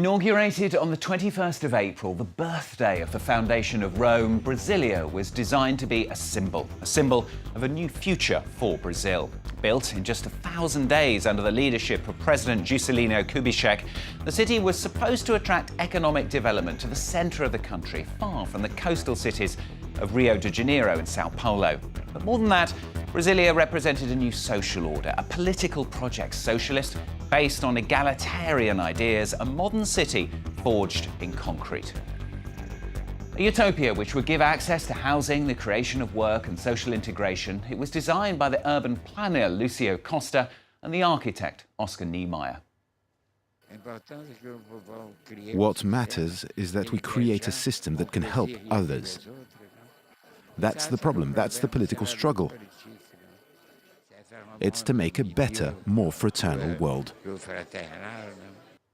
Inaugurated on the 21st of April, the birthday of the foundation of Rome, Brasilia was designed to be a symbol of a new future for Brazil. Built in just 1,000 days under the leadership of President Juscelino Kubitschek, the city was supposed to attract economic development to the centre of the country, far from the coastal cities of Rio de Janeiro and Sao Paulo. But more than that, Brasilia represented a new social order, a political project, socialist, based on egalitarian ideas, a modern city forged in concrete. A utopia which would give access to housing, the creation of work and social integration. It was designed by the urban planner Lucio Costa and the architect Oscar Niemeyer. What matters is that we create a system that can help others. That's the problem, that's the political struggle. It's to make a better, more fraternal world.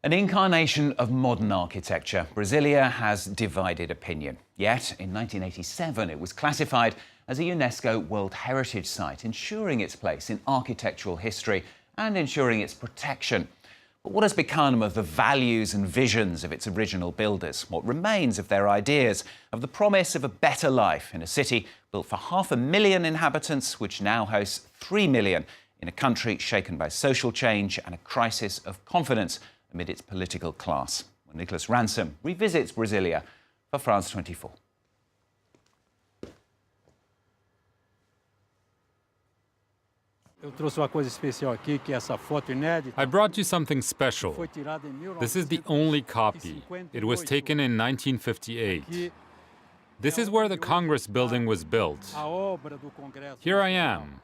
An incarnation of modern architecture, Brasilia has divided opinion. Yet, in 1987, it was classified as a UNESCO World Heritage Site, ensuring its place in architectural history and ensuring its protection. But what has become of the values and visions of its original builders? What remains of their ideas, of the promise of a better life in a city built for 500,000 inhabitants, which now hosts 3 million, in a country shaken by social change and a crisis of confidence amid its political class? Well, Nicholas Ransom revisits Brasilia for France 24. I brought you something special. This is the only copy. It was taken in 1958. This is where the Congress building was built. Here I am,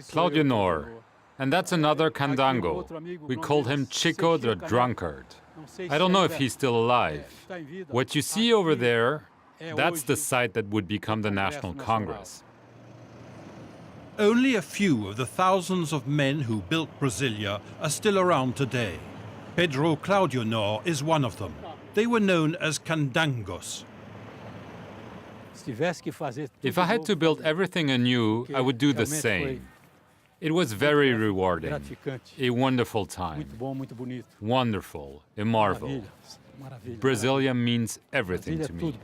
Claudio Nor, and that's another Candango. We called him Chico the Drunkard. I don't know if he's still alive. What you see over there, that's the site that would become the National Congress. Only a few of the thousands of men who built Brasilia are still around today. Pedro Claudio Nor is one of them. They were known as Candangos. If I had to build everything anew, I would do the same. It was very rewarding, a wonderful time. Wonderful, a marvel. Brasilia means everything to me.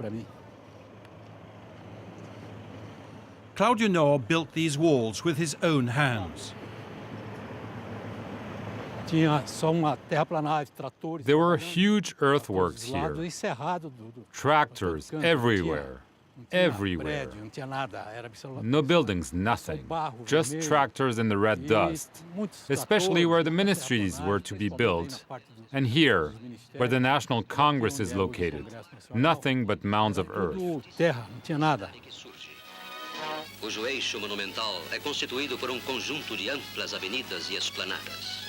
Claudio Nor built these walls with his own hands. There were huge earthworks here, tractors everywhere, everywhere. No buildings, nothing, just tractors in the red dust, especially where the ministries were to be built. And here, where the National Congress is located, nothing but mounds of earth. Cujo eixo monumental é constituído por conjunto de amplas avenidas e esplanadas.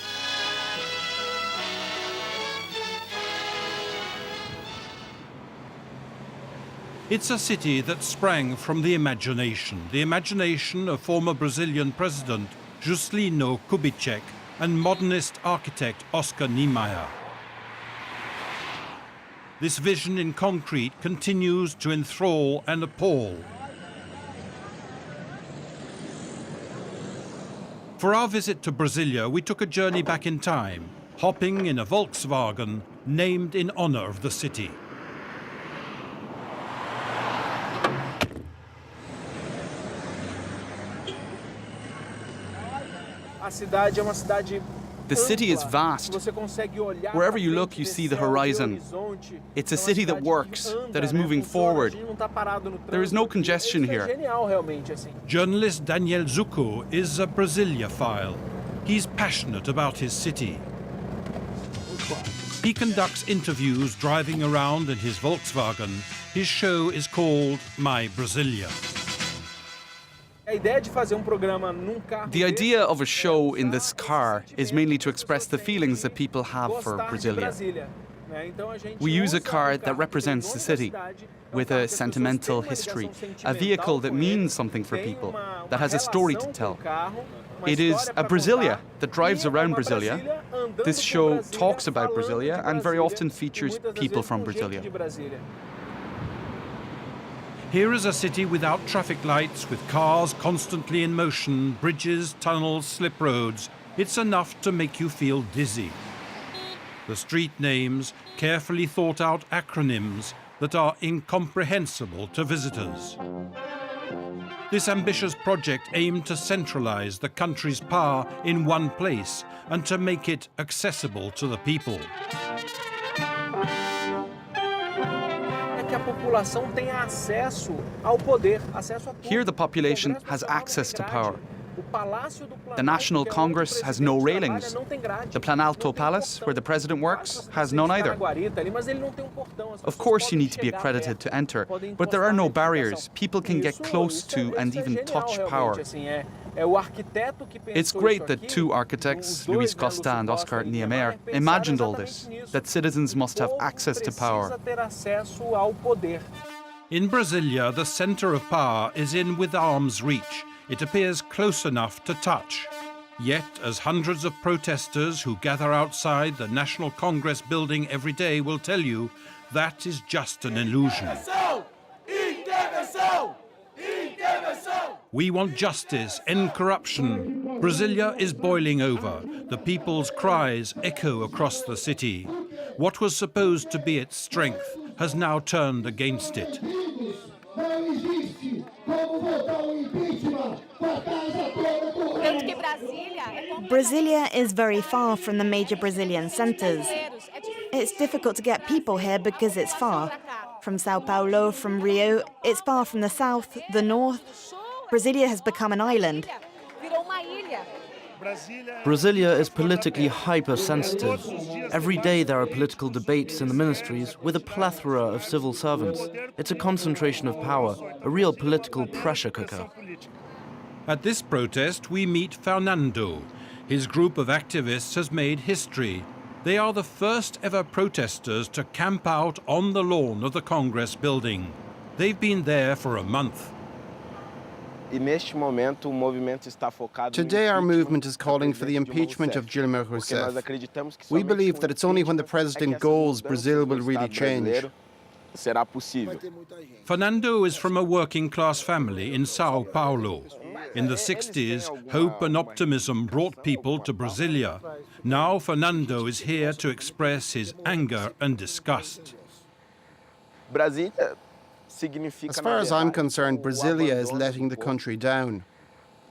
It's a city that sprang from the imagination of former Brazilian President Juscelino Kubitschek and modernist architect Oscar Niemeyer. This vision in concrete continues to enthrall and appall. For our visit to Brasilia, we took a journey back in time, hopping in a Volkswagen named in honor of the city. The city is vast. Wherever you look, you see the horizon. It's a city that works, that is moving forward. There is no congestion here. Journalist Daniel Zucco is a Brasilia-phile. He's passionate about his city. He conducts interviews driving around in his Volkswagen. His show is called My Brasilia. The idea of a show in this car is mainly to express the feelings that people have for Brasilia. We use a car that represents the city, with a sentimental history, a vehicle that means something for people, that has a story to tell. It is a Brasilia that drives around Brasilia. This show talks about Brasilia and very often features people from Brasilia. Here is a city without traffic lights, with cars constantly in motion, bridges, tunnels, slip roads. It's enough to make you feel dizzy. The street names, carefully thought out acronyms that are incomprehensible to visitors. This ambitious project aimed to centralize the country's power in one place and to make it accessible to the people. Here the population has access to power. The National Congress has no railings. The Planalto Palace, where the president works, has none either. Of course you need to be accredited to enter, but there are no barriers. People can get close to and even touch power. It's great that two architects, Luis Costa and Oscar Niemeyer, imagined all this, that citizens must have access to power. In Brasilia, the center of power is in with arm's reach. It appears close enough to touch. Yet, as hundreds of protesters who gather outside the National Congress building every day will tell you, that is just an illusion. We want justice, end corruption. Brasilia is boiling over. The people's cries echo across the city. What was supposed to be its strength has now turned against it. Brasilia is very far from the major Brazilian centers. It's difficult to get people here because it's far. From Sao Paulo, from Rio, it's far from the south, the north. Brasilia has become an island. Brasilia is politically hypersensitive. Every day there are political debates in the ministries with a plethora of civil servants. It's a concentration of power, a real political pressure cooker. At this protest, we meet Fernando. His group of activists has made history. They are the first ever protesters to camp out on the lawn of the Congress building. They've been there for a month. Today our movement is calling for the impeachment of Dilma Rousseff. We believe that it's only when the president goes Brazil will really change. Fernando is from a working-class family in Sao Paulo. In the 60s, hope and optimism brought people to Brasilia. Now Fernando is here to express his anger and disgust. As far as I'm concerned, Brasilia is letting the country down.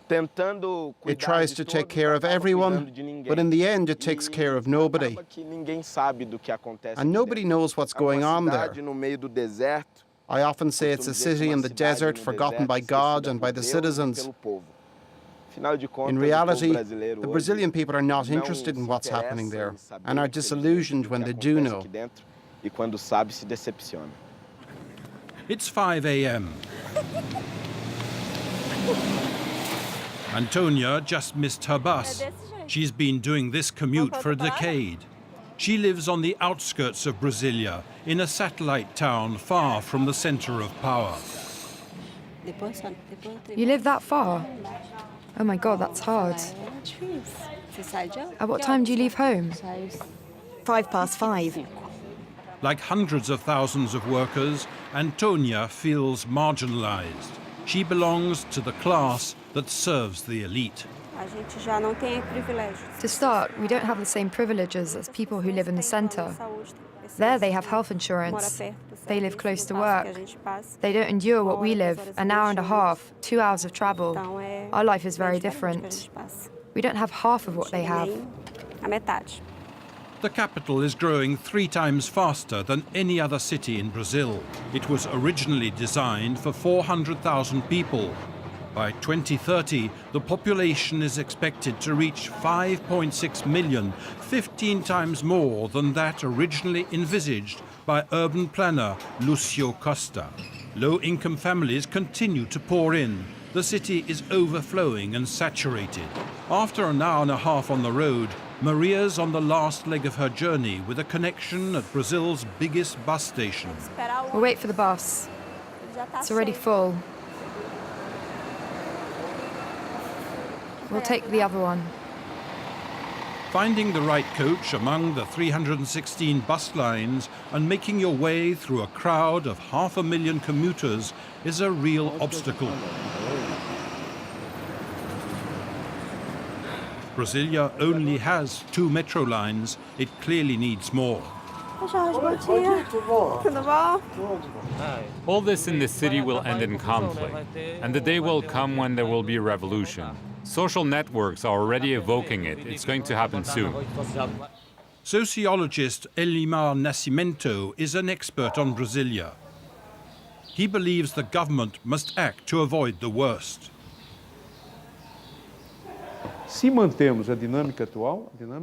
It tries to take care of everyone, but in the end it takes care of nobody. And nobody knows what's going on there. I often say it's a city in the desert, forgotten by God and by the citizens. In reality, the Brazilian people are not interested in what's happening there and are disillusioned when they do know. It's 5 a.m. Antonia just missed her bus. She's been doing this commute for a decade. She lives on the outskirts of Brasilia, in a satellite town far from the center of power. You live that far? Oh my God, that's hard. At what time do you leave home? 5:05. Like hundreds of thousands of workers, Antonia feels marginalized. She belongs to the class that serves the elite. To start, we don't have the same privileges as people who live in the center. There they have health insurance. They live close to work. They don't endure what we live, an hour and a half, 2 hours of travel. Our life is very different. We don't have half of what they have. The capital is growing 3 times faster than any other city in Brazil. It was originally designed for 400,000 people. By 2030, the population is expected to reach 5.6 million, 15 times more than that originally envisaged by urban planner Lucio Costa. Low-income families continue to pour in. The city is overflowing and saturated. After an hour and a half on the road, Maria's on the last leg of her journey with a connection at Brazil's biggest bus station. We'll wait for the bus. It's already full. We'll take the other one. Finding the right coach among the 316 bus lines and making your way through a crowd of 500,000 commuters is a real obstacle. Brasilia only has 2 metro lines. It clearly needs more. All this in the city will end in conflict, and the day will come when there will be a revolution. Social networks are already evoking it. It's going to happen soon. Sociologist Elimar Nascimento is an expert on Brasilia. He believes the government must act to avoid the worst.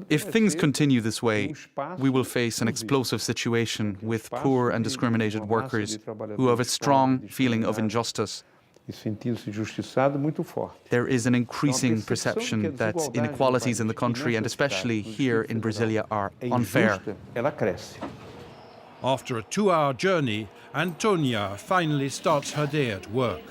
If things continue this way, we will face an explosive situation with poor and discriminated workers who have a strong feeling of injustice. There is an increasing perception that inequalities in the country, and especially here in Brasilia, are unfair. After a 2-hour journey, Antonia finally starts her day at work.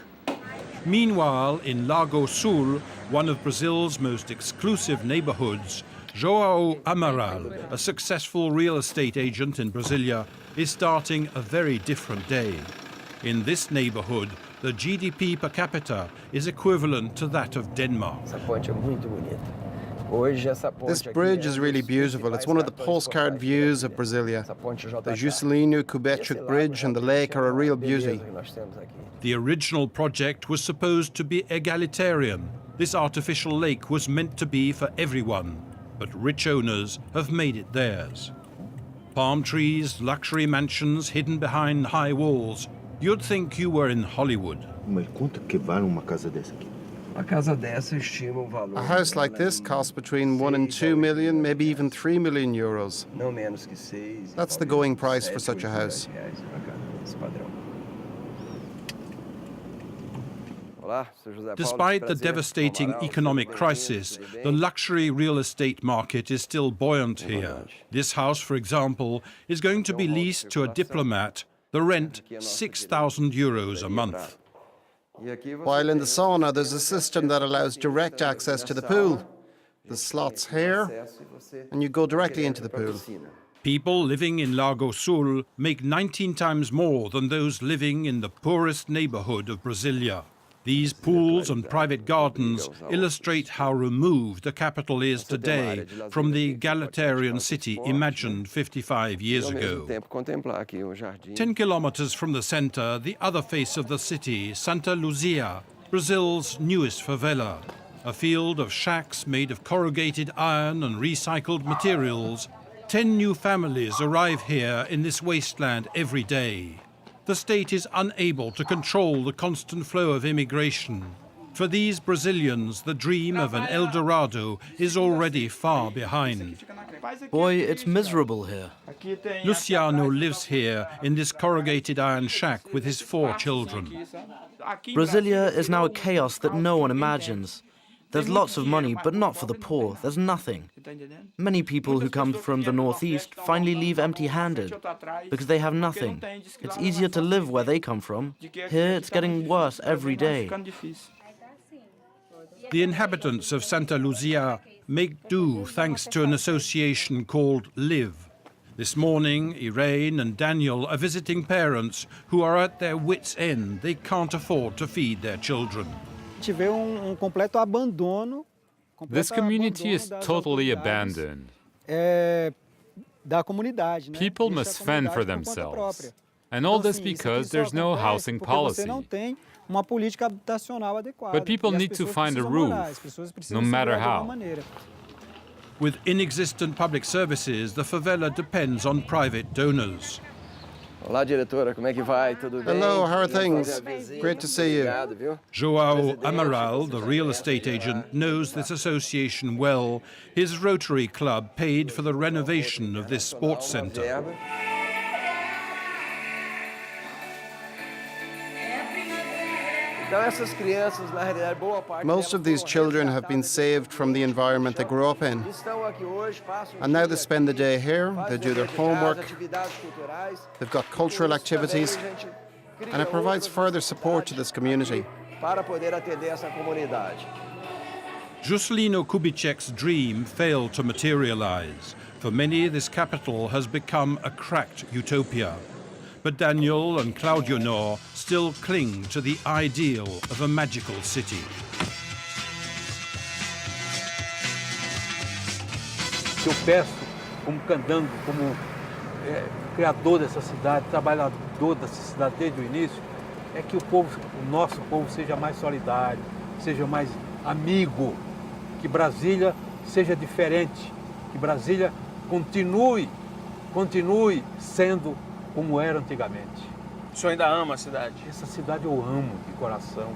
Meanwhile, in Lago Sul, one of Brazil's most exclusive neighborhoods, João Amaral, a successful real estate agent in Brasilia, is starting a very different day. In this neighborhood, the GDP per capita is equivalent to that of Denmark. This bridge is really beautiful. It's one of the postcard views of Brasilia. The Juscelino Kubitschek Bridge and the lake are a real beauty. The original project was supposed to be egalitarian. This artificial lake was meant to be for everyone, but rich owners have made it theirs. Palm trees, luxury mansions hidden behind high walls. You'd think you were in Hollywood. A house like this costs between 1 and 2 million, maybe even 3 million euros. That's the going price for such a house. Despite the devastating economic crisis, the luxury real estate market is still buoyant here. This house, for example, is going to be leased to a diplomat. The rent, 6,000 euros a month. While in the sauna, there's a system that allows direct access to the pool. The slot's here, and you go directly into the pool. People living in Lago Sul make 19 times more than those living in the poorest neighborhood of Brasilia. These pools and private gardens illustrate how removed the capital is today from the egalitarian city imagined 55 years ago. 10 kilometers from the center, the other face of the city, Santa Luzia, Brazil's newest favela. A field of shacks made of corrugated iron and recycled materials. 10 new families arrive here in this wasteland every day. The state is unable to control the constant flow of immigration. For these Brazilians, the dream of an El Dorado is already far behind. Boy, it's miserable here. Luciano lives here in this corrugated iron shack with his 4 children. Brasilia is now a chaos that no one imagines. There's lots of money, but not for the poor. There's nothing. Many people who come from the northeast finally leave empty-handed because they have nothing. It's easier to live where they come from. Here, it's getting worse every day. The inhabitants of Santa Luzia make do thanks to an association called LIVE. This morning, Irene and Daniel are visiting parents who are at their wits' end. They can't afford to feed their children. This community is totally abandoned. People must fend for themselves. And all this because there's no housing policy. But people need to find a roof, no matter how. With inexistent public services, the favela depends on private donors. Hello, how are things? Great to see you. João Amaral, the real estate agent, knows this association well. His Rotary Club paid for the renovation of this sports center. Most of these children have been saved from the environment they grew up in. And now they spend the day here, they do their homework, they've got cultural activities, and it provides further support to this community. Juscelino Kubitschek's dream failed to materialize. For many, this capital has become a cracked utopia. But Daniel and Claudio Nor still cling to the ideal of a magical city. que eu peço como candango, como criador dessa cidade, trabalhador dessa cidade desde o início, é que o nosso povo seja mais solidário, seja mais amigo, que Brasília seja diferente, que Brasília continue sendo como era antigamente. O senhor ainda ama a cidade? Essa cidade eu amo de coração.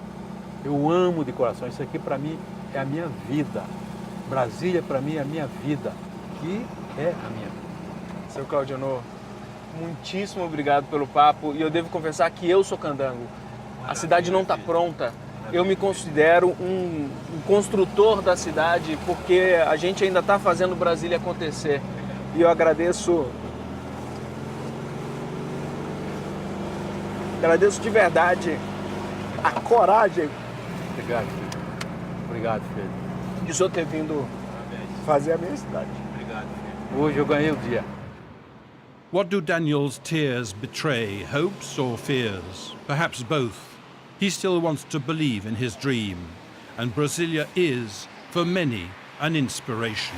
Eu amo de coração. Isso aqui para mim é a minha vida. Brasília para mim é a minha vida, que é a minha vida. Seu Claudionor, muitíssimo obrigado pelo papo. E eu devo confessar que eu sou candango. A cidade não está pronta. Eu me considero um construtor da cidade porque a gente ainda está fazendo Brasília acontecer. E eu agradeço de verdade a coragem. Obrigado, filho. Obrigado, filho. De o senhor ter vindo fazer a minha cidade. Obrigado, filho. Hoje eu ganhei o dia. What do Daniel's tears betray, hopes or fears? Perhaps both. He still wants to believe in his dream, and Brasilia is, for many, an inspiration.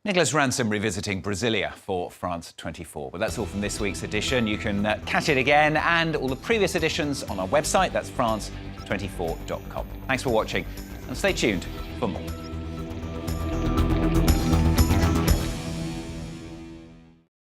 Nicholas Ransom revisiting Brasilia for France 24. But that's all from this week's edition. You can catch it again and all the previous editions on our website. That's france24.com. Thanks for watching and stay tuned for more.